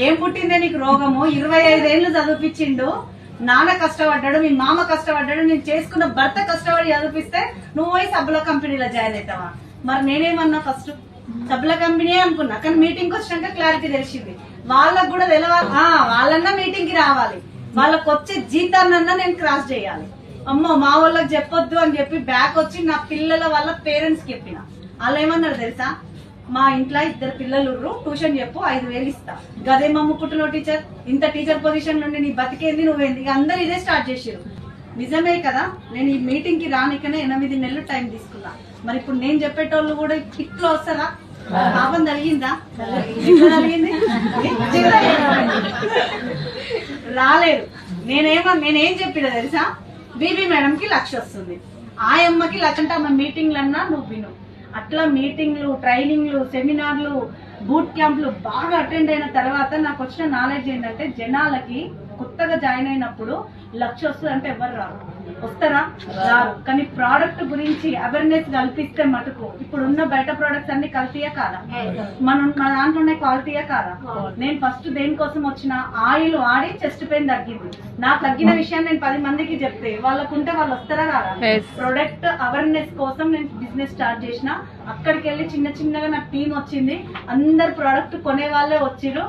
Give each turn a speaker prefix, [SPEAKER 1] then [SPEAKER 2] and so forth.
[SPEAKER 1] ఏం పుట్టిందే నీకు రోగము? 25 ఏళ్ళు చదివిపించిండు, నాన్న కష్టపడ్డాడు, మీ మామ కష్టపడ్డాడు, నేను చేసుకున్న భర్త కష్టపడి చదివిపిస్తే నువ్వు పోయి సబ్బుల కంపెనీలో జాయిన్ అవుతావా? మరి నేనేమన్నా ఫస్ట్ సబ్బుల కంపెనీ అనుకున్నా, కానీ మీటింగ్ వచ్చినాక క్లారిటీ తెలిసింది. వాళ్ళకు కూడా తెలవాలి, వాళ్ళన్నా మీటింగ్ కి రావాలి, వాళ్ళకి వచ్చే జీతాన్నన్నా నేను క్రాస్ చేయాలి. అమ్మో మా వాళ్ళకి చెప్పొద్దు అని చెప్పి బ్యాక్ వచ్చి నా పిల్లల వాళ్ళ పేరెంట్స్ కి చెప్పిన. వాళ్ళు ఏమన్నారు తెలుసా? మా ఇంట్లో 2 పిల్లలు ట్యూషన్ చెప్పు 5,000 ఇస్తా. గదే మమ్మ పుట్టిన టీచర్, ఇంత టీచర్ పొజిషన్ నుండి నీ బతికేంది, నువ్వేంది? అందరు ఇదే స్టార్ట్ చేసారు. నిజమే కదా. నేను ఈ మీటింగ్ కి రానికనే 8 నెలలు టైం తీసుకున్నా. మరి ఇప్పుడు నేను చెప్పేటోళ్ళు కూడా కిట్లో వస్తారా? పాపం జరిగిందా? జరిగింది రాలేదు. నేనేం చెప్పిన తెలుసా? బీబీ మేడం కి 1,00,000 వస్తుంది, ఆ అమ్మకి 1,00,000 అంటే ఆమె మీటింగ్లన్నా నువ్వు విను. అట్లా మీటింగ్లు, ట్రైనింగ్లు, సెమినార్లు, బూట్ క్యాంపులు బాగా అటెండ్ అయిన తర్వాత నాకు వచ్చిన నాలెడ్జ్ ఏంటంటే, జనాలకి కొత్తగా జాయిన్ అయినప్పుడు 1,00,000 వస్తుంది అంటే ఎవరు రారు. వస్తారా? రారు. కానీ ప్రోడక్ట్ గురించి అవేర్నెస్ కల్పిస్తే మటుకు, ఇప్పుడు ఉన్న బయట ప్రోడక్ట్స్ అన్ని కల్తీయా కాదా? మన దాంట్లోనే క్వాలిటీయా కాదా? నేను ఫస్ట్ దేనికోసం వచ్చిన, ఆయిల్ వాడి చెస్ట్ పెయిన్ తగ్గింది. నాకు తగ్గిన విషయాన్ని నేను 10 మందికి చెప్తే వాళ్ళకుంటే వాళ్ళు వస్తారా కాదా? ప్రొడక్ట్ అవేర్నెస్ కోసం నేను బిజినెస్ స్టార్ట్ చేసిన. అక్కడికి వెళ్ళి చిన్నగా నాకు టీం వచ్చింది, అందరు ప్రోడక్ట్ కొనే వాళ్ళే వచ్చిర్రు.